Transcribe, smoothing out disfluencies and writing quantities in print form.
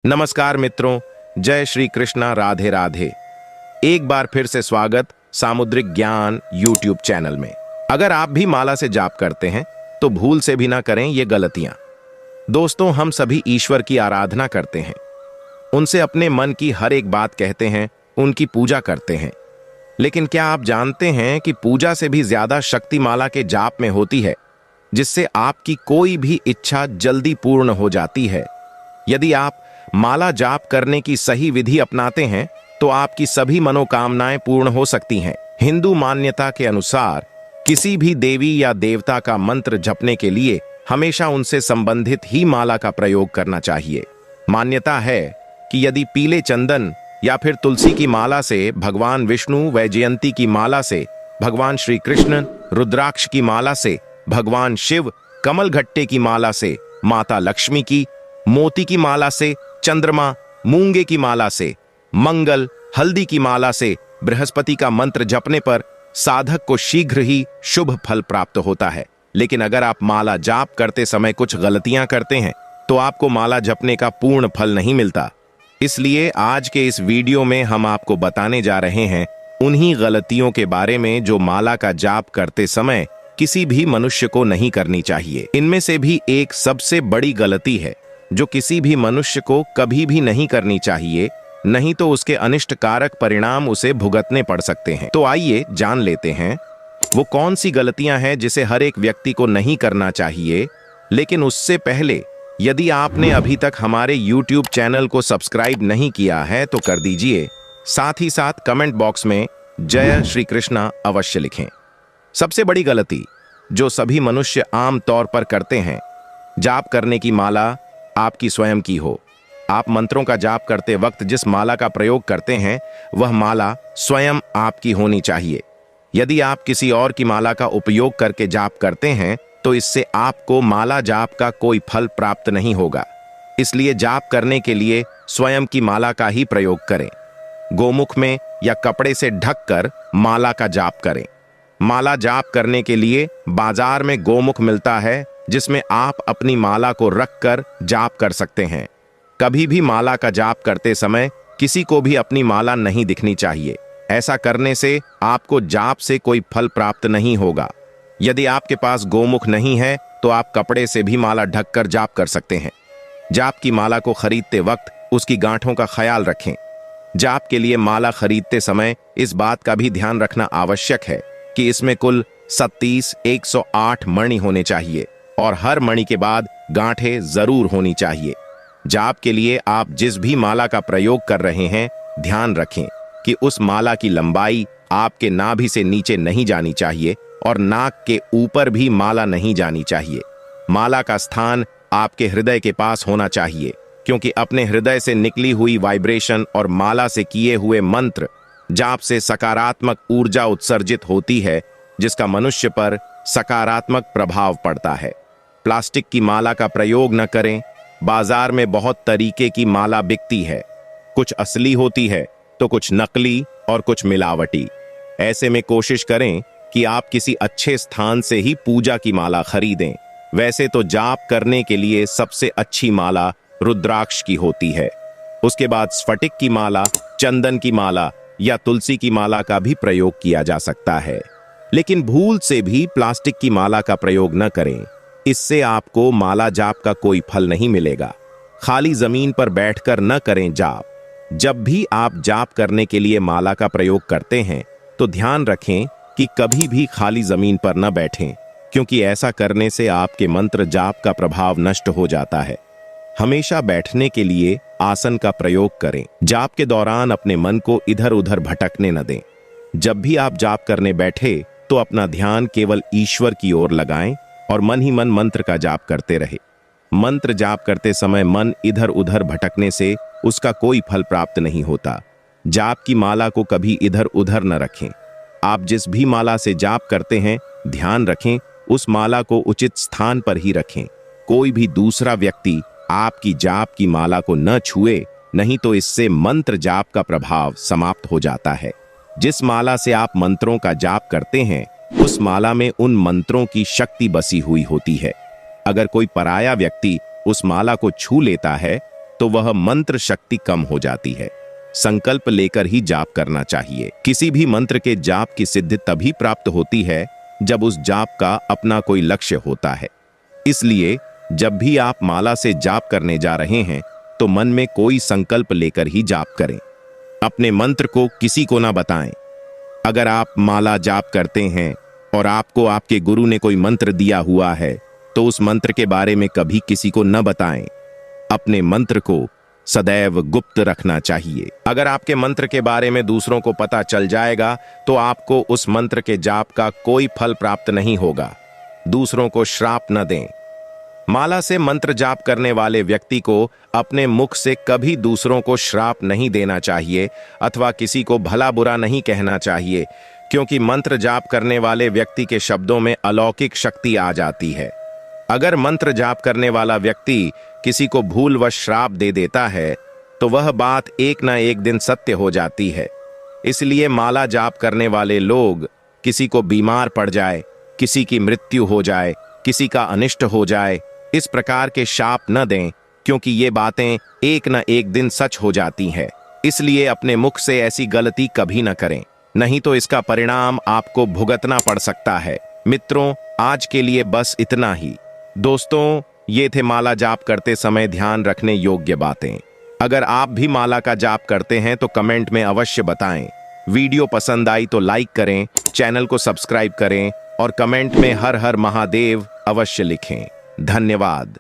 नमस्कार मित्रों, जय श्री कृष्णा, राधे राधे। एक बार फिर से स्वागत सामुद्रिक ज्ञान यूट्यूब चैनल में। अगर आप भी माला से जाप करते हैं तो भूल से भी ना करें ये गलतियां। दोस्तों, हम सभी ईश्वर की आराधना करते हैं, उनसे अपने मन की हर एक बात कहते हैं, उनकी पूजा करते हैं। लेकिन क्या आप जानते हैं कि पूजा से भी ज्यादा शक्ति माला के जाप में होती है, जिससे आपकी कोई भी इच्छा जल्दी पूर्ण हो जाती है। यदि आप माला जाप करने की सही विधि अपनाते हैं तो आपकी सभी मनोकामनाएं पूर्ण हो सकती हैं। हिंदू मान्यता के अनुसार किसी भी देवी या देवता का मंत्र जपने के लिए हमेशा उनसे संबंधित ही माला का प्रयोग करना चाहिए। मान्यता है कि यदि पीले चंदन या फिर तुलसी की माला से, भगवान विष्णु वैजयंती की माला से, भगवान श्री कृष्ण रुद्राक्ष की माला से, भगवान शिव कमलघट्टे की माला से, माता लक्ष्मी की मोती की माला से, चंद्रमा मूंगे की माला से, मंगल हल्दी की माला से, बृहस्पति का मंत्र जपने पर साधक को शीघ्र ही शुभ फल प्राप्त होता है। लेकिन अगर आप माला जाप करते समय कुछ गलतियां करते हैं तो आपको माला जपने का पूर्ण फल नहीं मिलता। इसलिए आज के इस वीडियो में हम आपको बताने जा रहे हैं उन्हीं गलतियों के बारे में जो माला का जाप करते समय किसी भी मनुष्य को नहीं करनी चाहिए। इनमें से भी एक सबसे बड़ी गलती है जो किसी भी मनुष्य को कभी भी नहीं करनी चाहिए, नहीं तो उसके अनिष्ट कारक परिणाम उसे भुगतने पड़ सकते हैं। तो आइए जान लेते हैं वो कौन सी गलतियां हैं जिसे हर एक व्यक्ति को नहीं करना चाहिए। लेकिन उससे पहले यदि आपने अभी तक हमारे YouTube चैनल को सब्सक्राइब नहीं किया है तो कर दीजिए। साथ ही साथ कमेंट बॉक्स में जय श्री कृष्णा अवश्य लिखें। सबसे बड़ी गलती जो सभी मनुष्य आम तौर पर करते हैं, जाप करने की माला आपकी स्वयं की हो। आप मंत्रों का जाप करते वक्त जिस माला का प्रयोग करते हैं वह माला स्वयं आपकी होनी चाहिए। यदि आप किसी और की माला का उपयोग करके जाप करते हैं तो इससे आपको माला जाप का कोई फल प्राप्त नहीं होगा। इसलिए जाप करने के लिए स्वयं की माला का ही प्रयोग करें। गोमुख में या कपड़े से ढककर माला का जाप करें। माला जाप करने के लिए बाजार में गोमुख मिलता है जिसमें आप अपनी माला को रखकर जाप कर सकते हैं। कभी भी माला का जाप करते समय किसी को भी अपनी माला नहीं दिखनी चाहिए। ऐसा करने से आपको जाप से कोई फल प्राप्त नहीं होगा। यदि आपके पास गोमुख नहीं है तो आप कपड़े से भी माला ढककर जाप कर सकते हैं। जाप की माला को खरीदते वक्त उसकी गांठों का ख्याल रखें। जाप के लिए माला खरीदते समय इस बात का भी ध्यान रखना आवश्यक है कि इसमें कुल 36 108 मणि होने चाहिए और हर मणि के बाद गांठें जरूर होनी चाहिए। जाप के लिए आप जिस भी माला का प्रयोग कर रहे हैं, ध्यान रखें कि उस माला की लंबाई आपके नाभि से नीचे नहीं जानी चाहिए और नाक के ऊपर भी माला नहीं जानी चाहिए। माला का स्थान आपके हृदय के पास होना चाहिए, क्योंकि अपने हृदय से निकली हुई वाइब्रेशन और माला से किए हुए मंत्र जाप से सकारात्मक ऊर्जा उत्सर्जित होती है, जिसका मनुष्य पर सकारात्मक प्रभाव पड़ता है। प्लास्टिक की माला का प्रयोग न करें। बाजार में बहुत तरीके की माला बिकती है, कुछ असली होती है तो कुछ नकली और कुछ मिलावटी। ऐसे में कोशिश करें कि आप किसी अच्छे स्थान से ही पूजा की माला खरीदें। वैसे तो जाप करने के लिए सबसे अच्छी माला रुद्राक्ष की होती है। उसके बाद स्फटिक की माला, चंदन की माला या तुलसी की माला का भी प्रयोग किया जा सकता है। लेकिन भूल से भी प्लास्टिक की माला का प्रयोग न करें। इससे आपको माला जाप का कोई फल नहीं मिलेगा। खाली जमीन पर बैठकर न करें जाप। जब भी आप जाप करने के लिए माला का प्रयोग करते हैं तो ध्यान रखें कि कभी भी खाली जमीन पर न बैठें, क्योंकि ऐसा करने से आपके मंत्र जाप का प्रभाव नष्ट हो जाता है। हमेशा बैठने के लिए आसन का प्रयोग करें। जाप के दौरान अपने मन को इधर उधर भटकने न दें। जब भी आप जाप करने बैठे तो अपना ध्यान केवल ईश्वर की ओर लगाएं और मन ही मन मंत्र का जाप करते रहे। मंत्र जाप करते समय मन इधर उधर भटकने से उसका कोई फल प्राप्त नहीं होता। जाप की माला को कभी इधर उधर न रखें। आप जिस भी माला से जाप करते हैं, ध्यान रखें उस माला को उचित स्थान पर ही रखें। कोई भी दूसरा व्यक्ति आपकी जाप की माला को न छुए, नहीं तो इससे मंत्र जाप का प्रभाव समाप्त हो जाता है। जिस माला से आप मंत्रों का जाप करते हैं उस माला में उन मंत्रों की शक्ति बसी हुई होती है। अगर कोई पराया व्यक्ति उस माला को छू लेता है तो वह मंत्र शक्ति कम हो जाती है। संकल्प लेकर ही जाप करना चाहिए। किसी भी मंत्र के जाप की सिद्धि तभी प्राप्त होती है जब उस जाप का अपना कोई लक्ष्य होता है। इसलिए जब भी आप माला से जाप करने जा रहे हैं तो मन में कोई संकल्प लेकर ही जाप करें। अपने मंत्र को किसी को ना बताएं। अगर आप माला जाप करते हैं और आपको आपके गुरु ने कोई मंत्र दिया हुआ है तो उस मंत्र के बारे में कभी किसी को न बताएं। अपने मंत्र को सदैव गुप्त रखना चाहिए। अगर आपके मंत्र के बारे में दूसरों को पता चल जाएगा तो आपको उस मंत्र के जाप का कोई फल प्राप्त नहीं होगा। दूसरों को श्राप न दें। माला से मंत्र जाप करने वाले व्यक्ति को अपने मुख से कभी दूसरों को श्राप नहीं देना चाहिए अथवा किसी को भला बुरा नहीं कहना चाहिए, क्योंकि मंत्र जाप करने वाले व्यक्ति के शब्दों में अलौकिक शक्ति आ जाती है। अगर मंत्र जाप करने वाला व्यक्ति किसी को भूलवश श्राप दे देता है तो वह बात एक न एक दिन सत्य हो जाती है। इसलिए माला जाप करने वाले लोग किसी को बीमार पड़ जाए, किसी की मृत्यु हो जाए, किसी का अनिष्ट हो जाए, इस प्रकार के शाप न दें, क्योंकि ये बातें एक न एक दिन सच हो जाती है। इसलिए अपने मुख से ऐसी गलती कभी न करें, नहीं तो इसका परिणाम आपको भुगतना पड़ सकता है। मित्रों, आज के लिए बस इतना ही। दोस्तों, ये थे माला जाप करते समय ध्यान रखने योग्य बातें। अगर आप भी माला का जाप करते हैं तो कमेंट में अवश्य बताएं। वीडियो पसंद आई तो लाइक करें, चैनल को सब्सक्राइब करें और कमेंट में हर हर महादेव अवश्य लिखें। धन्यवाद।